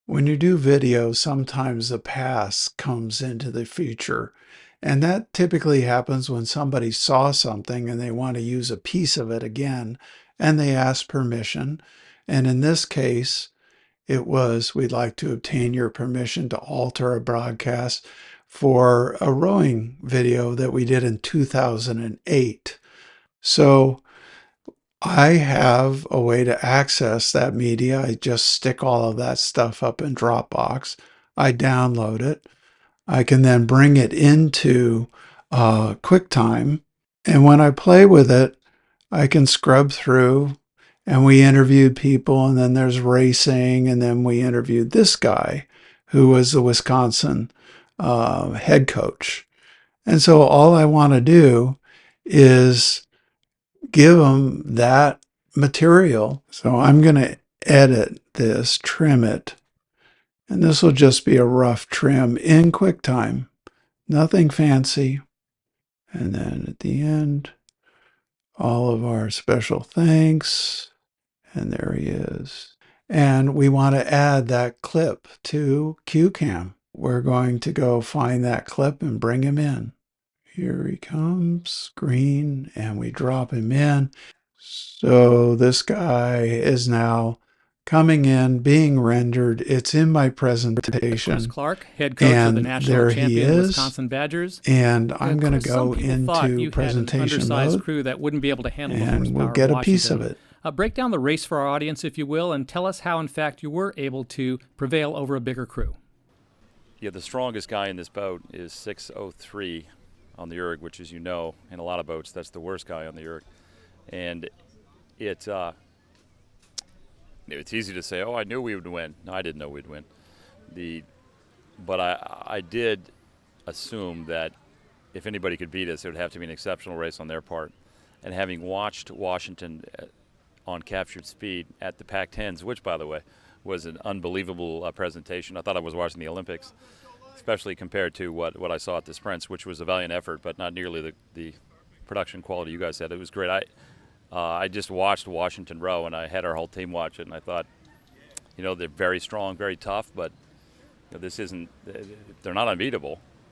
When you do video, sometimes the past comes into the future. And that typically happens when somebody saw something and they want to use a piece of it again, and they ask permission. And in this case, it was, we'd like to obtain your permission to alter a broadcast for a rowing video that we did in 2008. So I have a way to access that media. I just stick all of that stuff up in Dropbox. I download it. I can then bring it into QuickTime. And when I play with it, I can scrub through, and we interviewed people, and then there's racing, and then we interviewed this guy who was the Wisconsin head coach. And so all I want to do is give them that material. So I'm going to edit this, trim it, and this will just be a rough trim in QuickTime. Nothing fancy. And then at the end, all of our special thanks. And there he is. And we want to add that clip to QueCam. We're going to go find that clip and bring him in. Here he comes, green, and we drop him in. So this guy is now coming in, being rendered. It's in my presentation. Chris Clark, head coach of the national champion Wisconsin Badgers. And I'm going to go into into presentation had an undersized mode, crew that wouldn't be able to handle the and horsepower we'll get of a piece of Washington. it. Break down the race for our audience, if you will, and tell us how, in fact, you were able to prevail over a bigger crew. Yeah, the strongest guy in this boat is 603 on the erg, which, as you know, in a lot of boats, that's the worst guy on the erg. And it's easy to say, oh, I knew we would win. No, I didn't know we'd win. But I did assume that if anybody could beat us, it would have to be an exceptional race on their part. And having watched Washington on captured speed at the Pac-10s, which, by the way, was an unbelievable presentation. I thought I was watching the Olympics, especially compared to what I saw at the sprints, which was a valiant effort, but not nearly the production quality you guys had. It was great. I just watched Washington row, and I had our whole team watch it, and I thought, they're very strong, very tough, but they're not unbeatable.